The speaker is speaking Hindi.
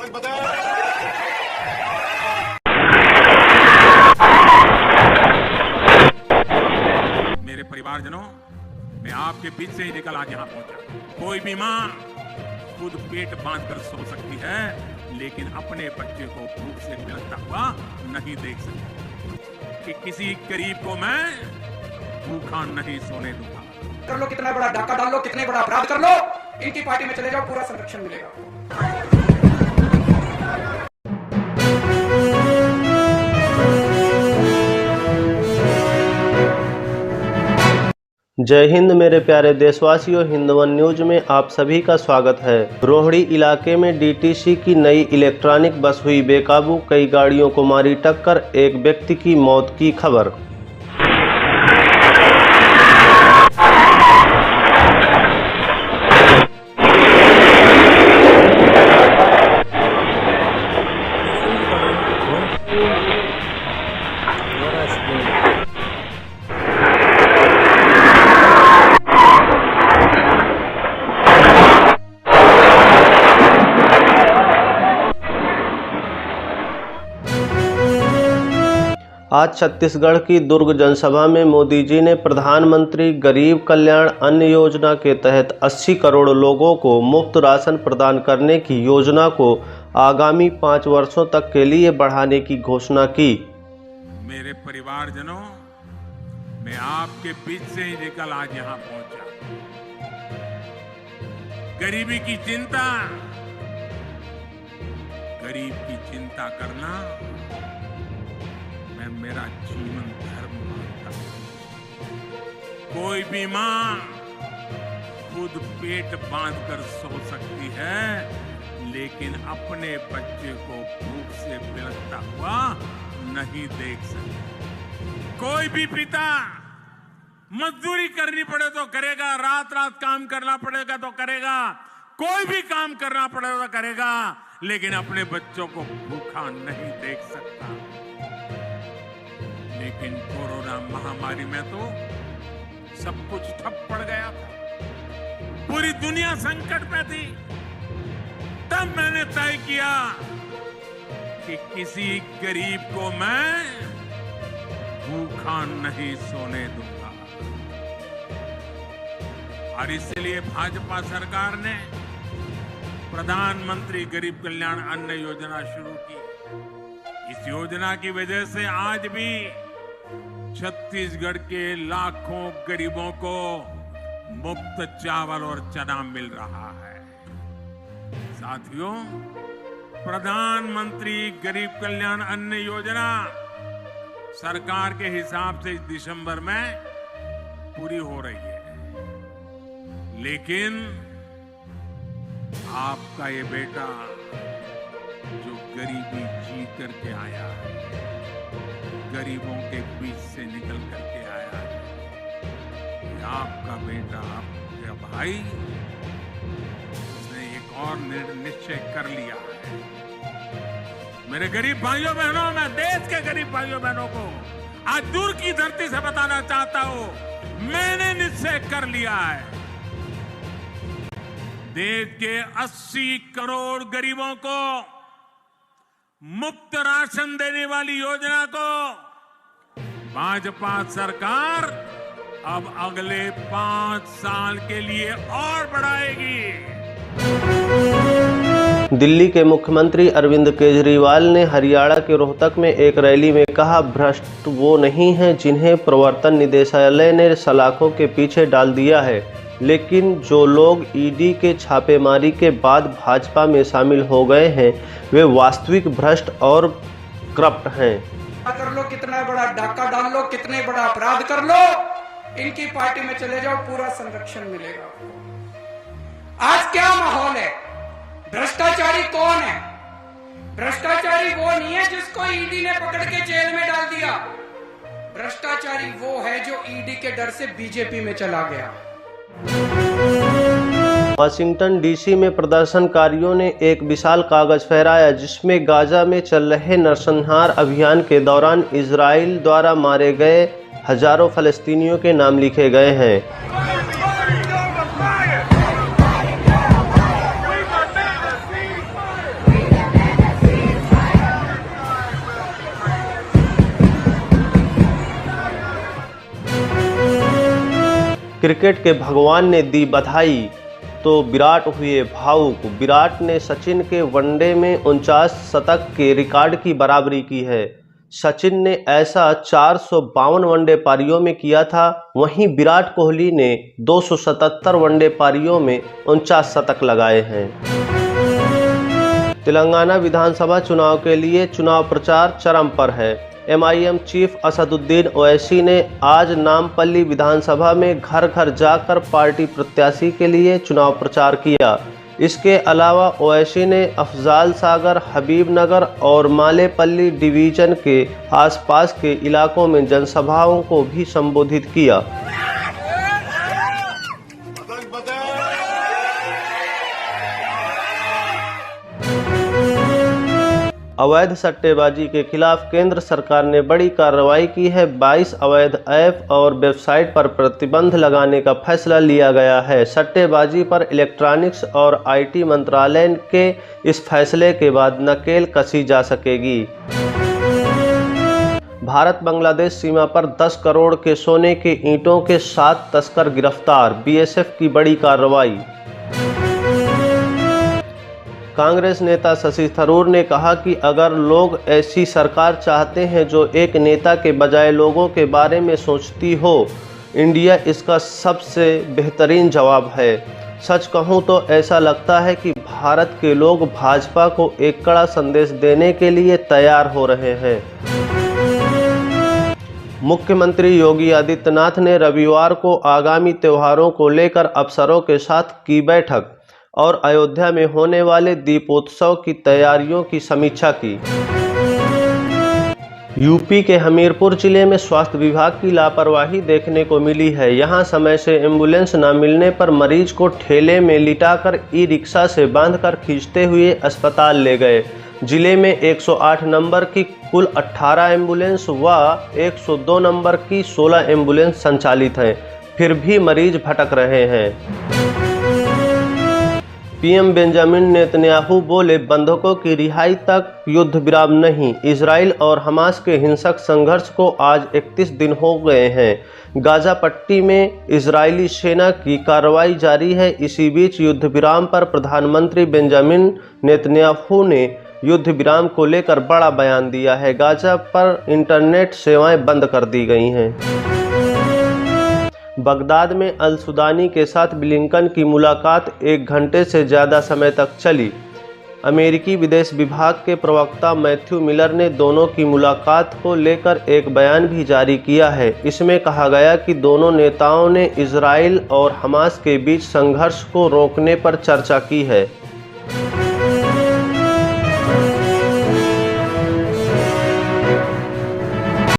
मत बताओ। मेरे परिवारजनों, मैं आपके बीच से ही निकल आज यहाँ पहुंचा। कोई भी माँ खुद पेट बांध कर सो सकती है, लेकिन अपने बच्चे को भूख से पिलकता हुआ नहीं देख सकती। कि किसी गरीब को मैं भूखा नहीं सोने दूंगा। कर लो, कितना बड़ा डाका डाल लो, कितने बड़ा अपराध कर लो, इनकी पार्टी में चले जाओ, पूरा संरक्षण मिलेगा। जय हिंद मेरे प्यारे देशवासियों, हिंद वन न्यूज में आप सभी का स्वागत है। रोहड़ी इलाके में डीटीसी की नई इलेक्ट्रॉनिक बस हुई बेकाबू, कई गाड़ियों को मारी टक्कर, एक व्यक्ति की मौत की खबर। आज छत्तीसगढ़ की दुर्ग जनसभा में मोदी जी ने प्रधानमंत्री गरीब कल्याण अन्न योजना के तहत 80 करोड़ लोगों को मुफ्त राशन प्रदान करने की योजना को आगामी 5 वर्षों तक के लिए बढ़ाने की घोषणा की। मेरे परिवारजनों, मैं आपके बीच से ही निकल आज यहाँ पहुंचा। गरीबी की चिंता, गरीब की चिंता करना मैं मेरा जीवन धर्म मानता हूं। कोई भी मां खुद पेट बांधकर सो सकती है, लेकिन अपने बच्चे को भूख से पिलकता हुआ नहीं देख सकती। कोई भी पिता मजदूरी करनी पड़े तो करेगा, रात रात काम करना पड़ेगा तो करेगा, कोई भी काम करना पड़ेगा तो करेगा, लेकिन अपने बच्चों को भूखा नहीं देख सकता। लेकिन कोरोना महामारी में तो सब कुछ ठप पड़ गया था, पूरी दुनिया संकट में थी। तब मैंने तय किया कि किसी गरीब को मैं भूखा नहीं सोने दूंगा, और इसलिए भाजपा सरकार ने प्रधानमंत्री गरीब कल्याण अन्न योजना शुरू की। इस योजना की वजह से आज भी छत्तीसगढ़ के लाखों गरीबों को मुफ्त चावल और चना मिल रहा है। साथियों, प्रधानमंत्री गरीब कल्याण अन्न योजना सरकार के हिसाब से इस दिसंबर में पूरी हो रही है, लेकिन आपका ये बेटा जो गरीबी जी करके आया है, गरीबों के बीच से निकल करके आया है, ये आपका बेटा, आपका भाई, उसने एक और निश्चय कर लिया है। मेरे गरीब भाइयों बहनों, मैं देश के गरीब भाइयों बहनों को आज दूर की धरती से बताना चाहता हूं, मैंने निश्चय कर लिया है। देश के 80 करोड़ गरीबों को मुफ्त राशन देने वाली योजना को भाजपा सरकार अब अगले 5 साल के लिए और बढ़ाएगी। दिल्ली के मुख्यमंत्री अरविंद केजरीवाल ने हरियाणा के रोहतक में एक रैली में कहा, भ्रष्ट वो नहीं हैं जिन्हें प्रवर्तन निदेशालय ने सलाखों के पीछे डाल दिया है, लेकिन जो लोग ईडी के छापेमारी के बाद भाजपा में शामिल हो गए हैं, वे वास्तविक भ्रष्ट और करप्ट हैं। कर लो, कितना बड़ा डाका डाल लो, कितने बड़ा अपराध कर लो, इनकी पार्टी में चले जाओ, पूरा संरक्षण मिलेगा। आज क्या माहौल है? भ्रष्टाचारी कौन है? भ्रष्टाचारी वो नहीं है जिसको ईडी ने पकड़ के जेल में डाल दिया। भ्रष्टाचारी वो है जो ईडी के डर से बीजेपी में चला गया। वाशिंगटन डीसी में प्रदर्शनकारियों ने एक विशाल कागज फहराया, जिसमें गाजा में चल रहे नरसंहार अभियान के दौरान इजराइल द्वारा मारे गए हजारों फलस्तीनियों के नाम लिखे गए हैं। क्रिकेट के भगवान ने दी बधाई तो विराट हुए भावुक। विराट ने सचिन के वनडे में 49 शतक के रिकॉर्ड की बराबरी की है। सचिन ने ऐसा 452 वनडे पारियों में किया था, वहीं विराट कोहली ने 277 वनडे पारियों में 49 शतक लगाए हैं। तेलंगाना विधानसभा चुनाव के लिए चुनाव प्रचार चरम पर है। MIM चीफ असदुद्दीन ओवैसी ने आज नामपल्ली विधानसभा में घर घर जाकर पार्टी प्रत्याशी के लिए चुनाव प्रचार किया। इसके अलावा ओवैसी ने अफजाल सागर, हबीबनगर और मालेपल्ली डिवीजन के आसपास के इलाकों में जनसभाओं को भी संबोधित किया। अवैध सट्टेबाजी के खिलाफ केंद्र सरकार ने बड़ी कार्रवाई की है। 22 अवैध ऐप और वेबसाइट पर प्रतिबंध लगाने का फैसला लिया गया है। सट्टेबाजी पर इलेक्ट्रॉनिक्स और IT मंत्रालय के इस फैसले के बाद नकेल कसी जा सकेगी। भारत बांग्लादेश सीमा पर 10 करोड़ के सोने के ईंटों के 7 तस्कर गिरफ्तार। BSF की बड़ी कार्रवाई। कांग्रेस नेता शशि थरूर ने कहा कि अगर लोग ऐसी सरकार चाहते हैं जो एक नेता के बजाय लोगों के बारे में सोचती हो, इंडिया इसका सबसे बेहतरीन जवाब है। सच कहूं तो ऐसा लगता है कि भारत के लोग भाजपा को एक कड़ा संदेश देने के लिए तैयार हो रहे हैं। मुख्यमंत्री योगी आदित्यनाथ ने रविवार को आगामी त्योहारों को लेकर अफसरों के साथ की बैठक और अयोध्या में होने वाले दीपोत्सव की तैयारियों की समीक्षा की। यूपी के हमीरपुर जिले में स्वास्थ्य विभाग की लापरवाही देखने को मिली है। यहां समय से एम्बुलेंस न मिलने पर मरीज को ठेले में लिटाकर ई-रिक्शा से बांधकर खींचते हुए अस्पताल ले गए। जिले में 108 नंबर की कुल 18 एम्बुलेंस व 102 नंबर की 16 एम्बुलेंस संचालित हैं, फिर भी मरीज भटक रहे हैं। PM बेंजामिन नेतन्याहू बोले, बंधकों की रिहाई तक युद्ध विराम नहीं। इजराइल और हमास के हिंसक संघर्ष को आज 31 दिन हो गए हैं। गाजा पट्टी में इजरायली सेना की कार्रवाई जारी है। इसी बीच युद्ध विराम पर प्रधानमंत्री बेंजामिन नेतन्याहू ने युद्ध विराम को लेकर बड़ा बयान दिया है। गाजा पर इंटरनेट सेवाएं बंद कर दी गई हैं। बगदाद में अल सुदानी के साथ ब्लिंकन की मुलाकात 1 घंटे से ज़्यादा समय तक चली। अमेरिकी विदेश विभाग के प्रवक्ता मैथ्यू मिलर ने दोनों की मुलाकात को लेकर एक बयान भी जारी किया है। इसमें कहा गया कि दोनों नेताओं ने इजराइल और हमास के बीच संघर्ष को रोकने पर चर्चा की है।